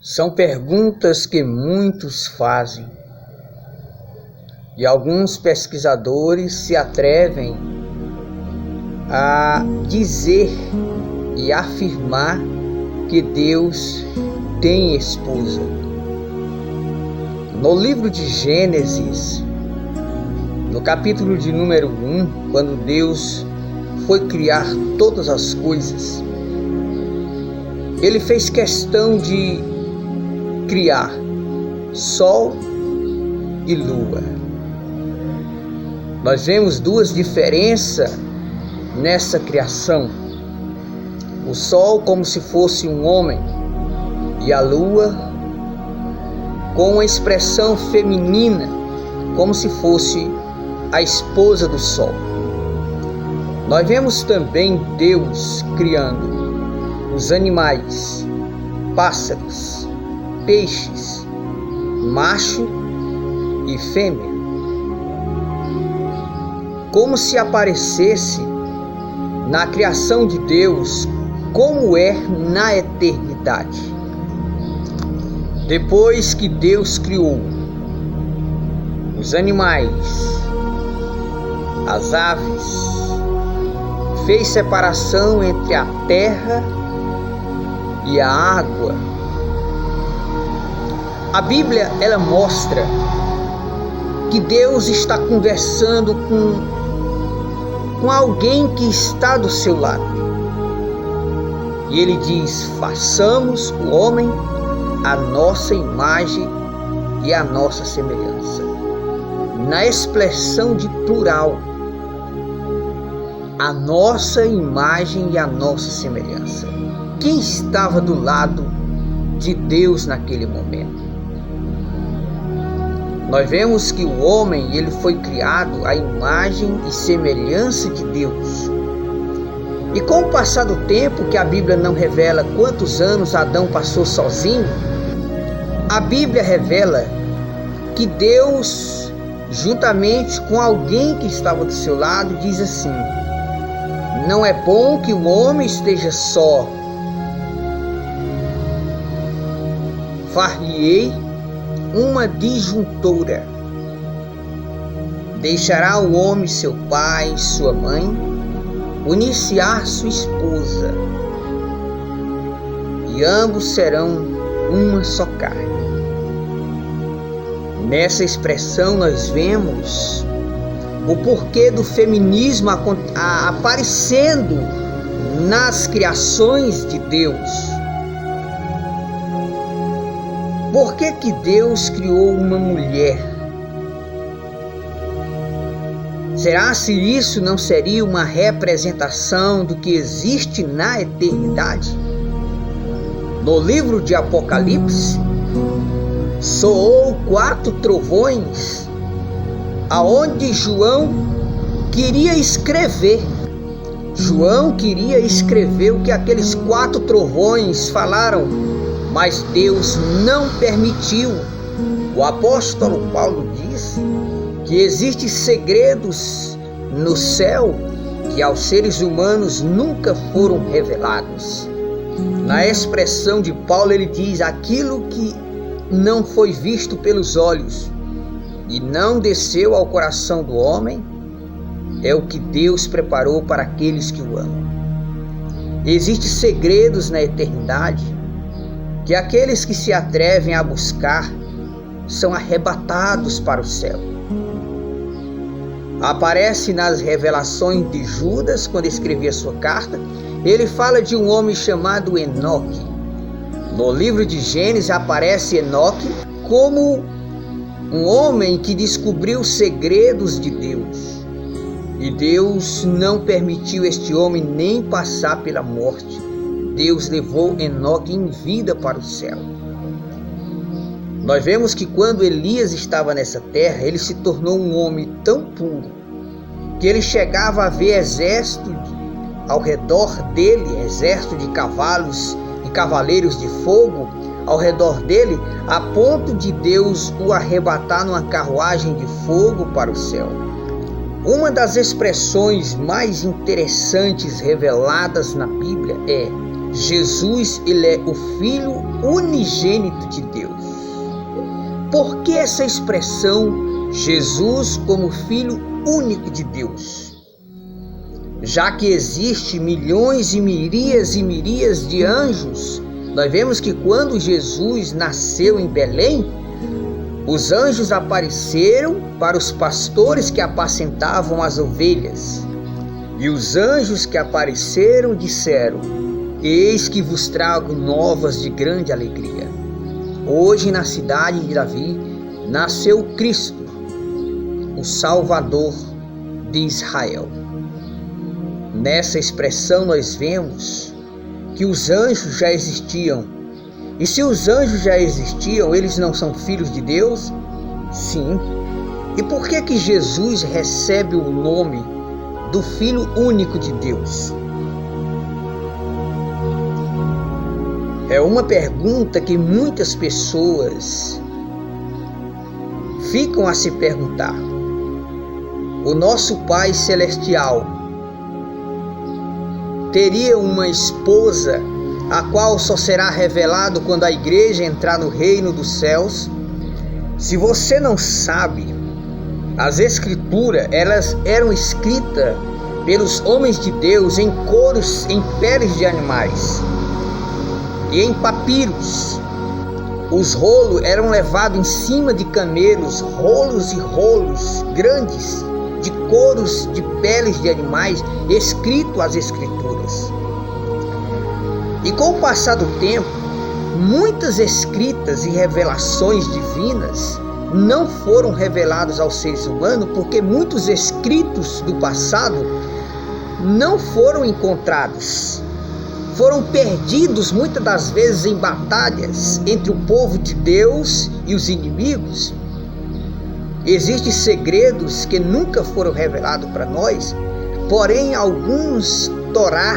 São perguntas que muitos fazem e alguns pesquisadores se atrevem a dizer e afirmar que Deus tem esposa. No livro de Gênesis, no capítulo de número 1, quando Deus foi criar todas as coisas, Ele fez questão de criar sol e lua. Nós vemos duas diferenças nessa criação. O sol como se fosse um homem e a lua com uma expressão feminina, como se fosse a esposa do sol. Nós vemos também Deus criando os animais, pássaros, peixes, macho e fêmea, como se aparecesse na criação de Deus como é na eternidade. Depois que Deus criou os animais, as aves, fez separação entre a terra e a água. A Bíblia, ela mostra que Deus está conversando com alguém que está do seu lado. E Ele diz: façamos o homem a nossa imagem e a nossa semelhança. Na expressão de plural, a nossa imagem e a nossa semelhança. Quem estava do lado de Deus naquele momento? Nós vemos que o homem, ele foi criado à imagem e semelhança de Deus. E com o passar do tempo, que a Bíblia não revela quantos anos Adão passou sozinho, a Bíblia revela que Deus, juntamente com alguém que estava do seu lado, diz assim: não é bom que o homem esteja só. Far-lhe-ei uma disjuntora. Deixará o homem seu pai e sua mãe, unir-se-á sua esposa, e ambos serão uma só carne. Nessa expressão nós vemos o porquê do feminismo aparecendo nas criações de Deus. Por que Deus criou uma mulher? Será se isso não seria uma representação do que existe na eternidade? No livro de Apocalipse, soou 4 trovões, aonde João queria escrever. João queria escrever o que aqueles 4 trovões falaram, mas Deus não permitiu. O apóstolo Paulo disse que existem segredos no céu que aos seres humanos nunca foram revelados. Na expressão de Paulo, ele diz: aquilo que não foi visto pelos olhos e não desceu ao coração do homem, é o que Deus preparou para aqueles que o amam. Existem segredos na eternidade que aqueles que se atrevem a buscar são arrebatados para o céu. Aparece nas revelações de Judas, quando escrevia sua carta, ele fala de um homem chamado Enoque. No livro de Gênesis aparece Enoque como um homem que descobriu os segredos de Deus. E Deus não permitiu este homem nem passar pela morte. Deus levou Enoque em vida para o céu. Nós vemos que quando Elias estava nessa terra, ele se tornou um homem tão puro que ele chegava a ver exército ao redor dele, exército de cavalos e cavaleiros de fogo ao redor dele, a ponto de Deus o arrebatar numa carruagem de fogo para o céu. Uma das expressões mais interessantes reveladas na Bíblia é: Jesus, ele é o Filho unigênito de Deus. Por que essa expressão, Jesus como Filho único de Deus? Já que existe milhões e miríades de anjos, nós vemos que quando Jesus nasceu em Belém, os anjos apareceram para os pastores que apacentavam as ovelhas. E os anjos que apareceram disseram: eis que vos trago novas de grande alegria. Hoje na cidade de Davi nasceu Cristo, o Salvador de Israel. Nessa expressão nós vemos que os anjos já existiam. E se os anjos já existiam, eles não são filhos de Deus? Sim. E por que Jesus recebe o nome do Filho único de Deus? É uma pergunta que muitas pessoas ficam a se perguntar. O nosso Pai Celestial teria uma esposa a qual só será revelado quando a igreja entrar no reino dos céus? Se você não sabe, as escrituras, elas eram escritas pelos homens de Deus em couros, em peles de animais e em papiros. Os rolos eram levados em cima de camelos, rolos e rolos grandes de couros de peles de animais, escrito as escrituras. E com o passar do tempo, muitas escritas e revelações divinas não foram revelados aos seres humanos, porque muitos escritos do passado não foram encontrados. Foram perdidos muitas das vezes em batalhas entre o povo de Deus e os inimigos. Existem segredos que nunca foram revelados para nós, porém alguns Torá,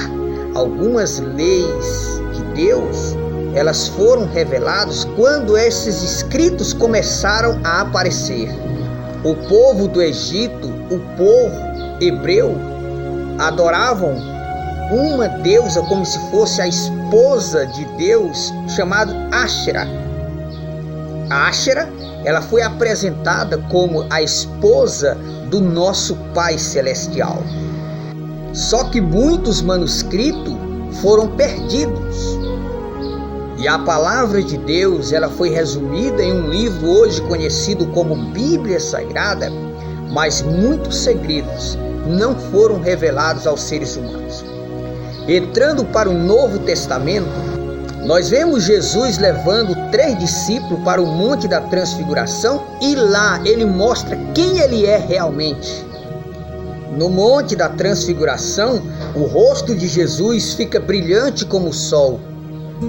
algumas leis de Deus, elas foram reveladas quando esses escritos começaram a aparecer. O povo do Egito, o povo hebreu, adoravam uma deusa como se fosse a esposa de Deus, chamada Áshera. A Áshera, ela foi apresentada como a esposa do nosso Pai Celestial. Só que muitos manuscritos foram perdidos. E a palavra de Deus, ela foi resumida em um livro hoje conhecido como Bíblia Sagrada, mas muitos segredos não foram revelados aos seres humanos. Entrando para o Novo Testamento, nós vemos Jesus levando 3 discípulos para o Monte da Transfiguração e lá ele mostra quem ele é realmente. No Monte da Transfiguração, o rosto de Jesus fica brilhante como o sol.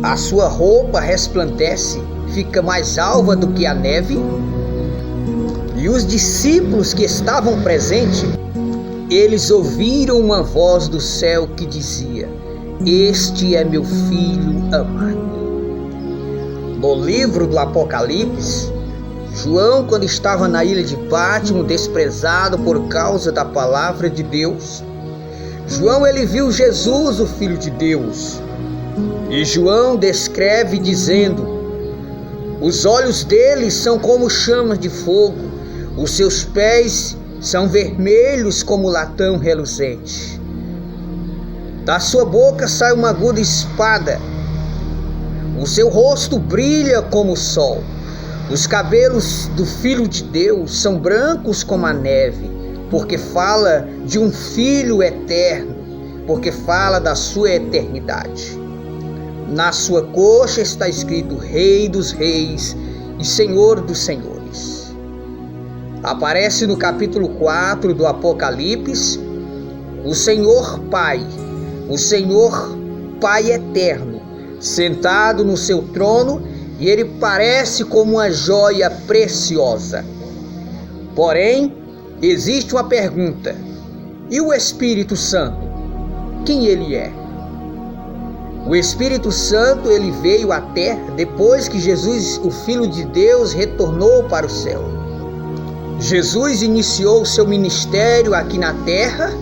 A sua roupa resplandece, fica mais alva do que a neve. E os discípulos que estavam presentes, eles ouviram uma voz do céu que dizia: este é meu filho amado. No livro do Apocalipse, João, quando estava na ilha de Pátimo, desprezado por causa da palavra de Deus, João, ele viu Jesus, o Filho de Deus. E João descreve dizendo: os olhos dele são como chamas de fogo, os seus pés são vermelhos como latão reluzente. Da sua boca sai uma aguda espada, o seu rosto brilha como o sol. Os cabelos do Filho de Deus são brancos como a neve, porque fala de um Filho eterno, porque fala da sua eternidade. Na sua coxa está escrito Rei dos Reis e Senhor dos Senhores. Aparece no capítulo 4 do Apocalipse o Senhor Pai eterno, sentado no seu trono, e ele parece como uma joia preciosa. Porém, existe uma pergunta: e o Espírito Santo? Quem ele é? O Espírito Santo, ele veio à terra depois que Jesus, o Filho de Deus, retornou para o céu. Jesus iniciou o seu ministério aqui na terra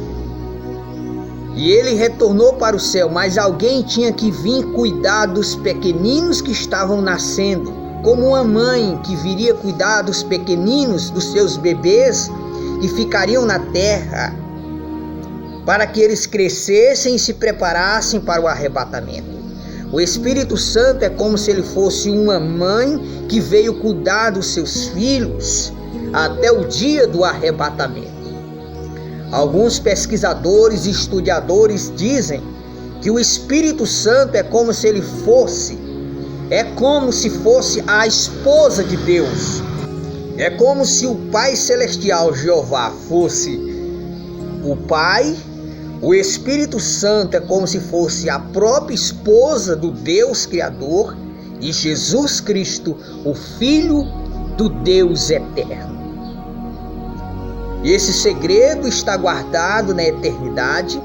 E ele retornou para o céu, mas alguém tinha que vir cuidar dos pequeninos que estavam nascendo, como uma mãe que viria cuidar dos pequeninos, dos seus bebês que ficariam na terra, para que eles crescessem e se preparassem para o arrebatamento. O Espírito Santo é como se ele fosse uma mãe que veio cuidar dos seus filhos até o dia do arrebatamento. Alguns pesquisadores e estudiosos dizem que o Espírito Santo é como se fosse a esposa de Deus. É como se o Pai Celestial Jeová fosse o Pai. O Espírito Santo é como se fosse a própria esposa do Deus Criador e Jesus Cristo, o Filho do Deus Eterno. E esse segredo está guardado na eternidade,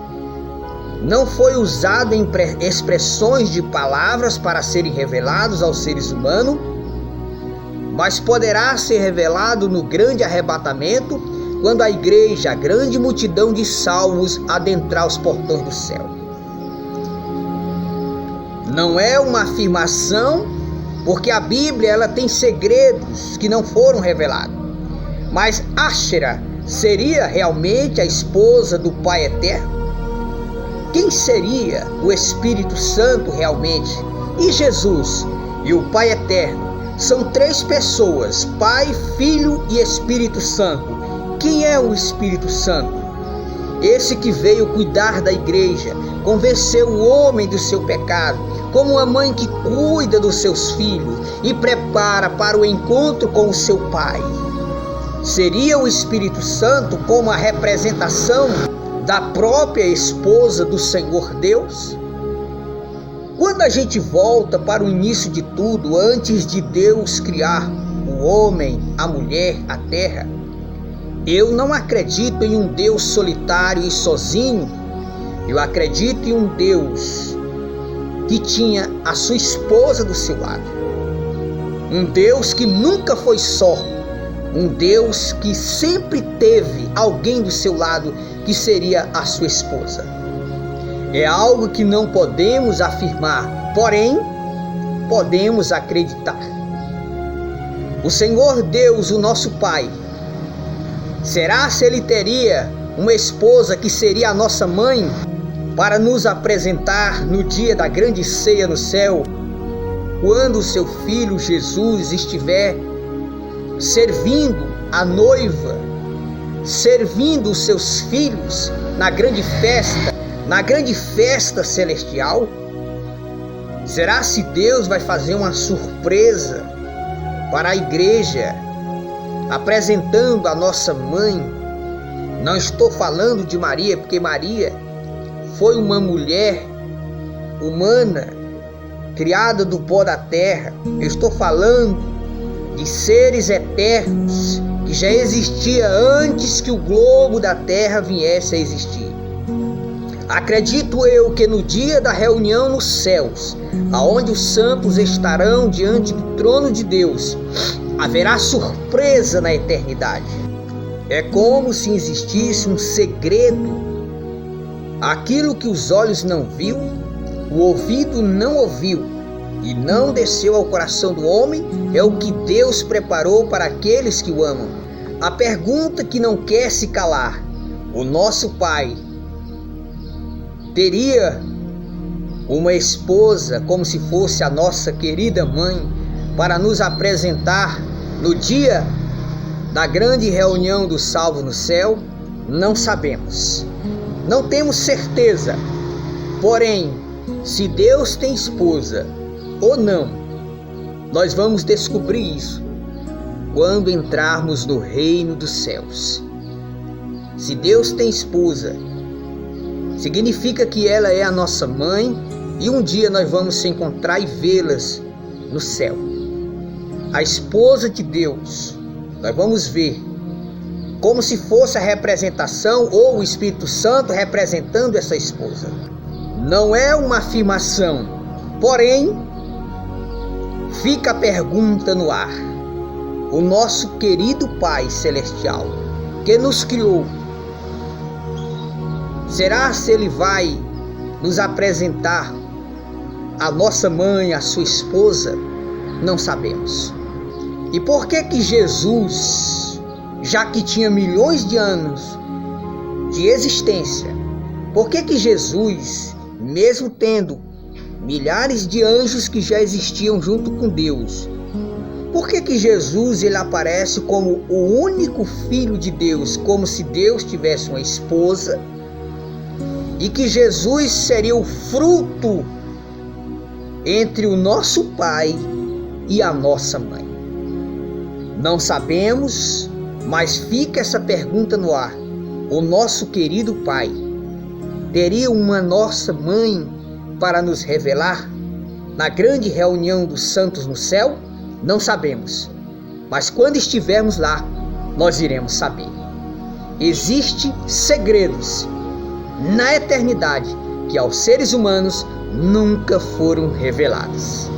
não foi usado em expressões de palavras para serem revelados aos seres humanos, mas poderá ser revelado no grande arrebatamento, quando a igreja, a grande multidão de salvos, adentrar os portões do céu. Não é uma afirmação, porque a Bíblia ela tem segredos que não foram revelados. Mas Ashera seria realmente a esposa do Pai Eterno? Quem seria o Espírito Santo realmente? E Jesus e o Pai Eterno são três pessoas: Pai, Filho e Espírito Santo. Quem é o Espírito Santo? Esse que veio cuidar da igreja, convencer o homem do seu pecado, como uma mãe que cuida dos seus filhos e prepara para o encontro com o seu Pai. Seria o Espírito Santo como a representação da própria esposa do Senhor Deus? Quando a gente volta para o início de tudo, antes de Deus criar o homem, a mulher, a terra, eu não acredito em um Deus solitário e sozinho. Eu acredito em um Deus que tinha a sua esposa do seu lado. Um Deus que nunca foi só. Um Deus que sempre teve alguém do seu lado que seria a sua esposa. É algo que não podemos afirmar, porém, podemos acreditar. O Senhor Deus, o nosso Pai, será se Ele teria uma esposa que seria a nossa mãe para nos apresentar no dia da grande ceia no céu, quando o seu Filho Jesus estiver servindo a noiva, servindo os seus filhos na grande festa celestial? Será se Deus vai fazer uma surpresa para a igreja, apresentando a nossa mãe? Não estou falando de Maria, porque Maria foi uma mulher humana, criada do pó da terra. Eu estou falando de seres eternos que já existia antes que o globo da terra viesse a existir. Acredito eu que no dia da reunião nos céus, aonde os santos estarão diante do trono de Deus, haverá surpresa na eternidade. É como se existisse um segredo. Aquilo que os olhos não viu, o ouvido não ouviu e não desceu ao coração do homem, é o que Deus preparou para aqueles que o amam. A pergunta que não quer se calar: o nosso Pai teria uma esposa como se fosse a nossa querida mãe para nos apresentar no dia da grande reunião dos salvos no céu? Não sabemos, não temos certeza. Porém, se Deus tem esposa ou não, nós vamos descobrir isso quando entrarmos no reino dos céus. Se Deus tem esposa, significa que ela é a nossa mãe, e um dia nós vamos se encontrar e vê-las no céu. A esposa de Deus, nós vamos ver como se fosse a representação, ou o Espírito Santo representando essa esposa. Não é uma afirmação, porém, fica a pergunta no ar. O nosso querido Pai Celestial, que nos criou, Será se ele vai nos apresentar a nossa mãe, a sua esposa? Não sabemos. E por que que Jesus, já que tinha milhões de anos de existência, por que que Jesus, mesmo tendo milhares de anjos que já existiam junto com Deus, por que que Jesus ele aparece como o único filho de Deus, como se Deus tivesse uma esposa, e que Jesus seria o fruto entre o nosso pai e a nossa mãe? Não sabemos, mas fica essa pergunta no ar. O nosso querido pai teria uma nossa mãe para nos revelar na grande reunião dos santos no céu? Não sabemos, mas quando estivermos lá, nós iremos saber. Existem segredos na eternidade que aos seres humanos nunca foram revelados.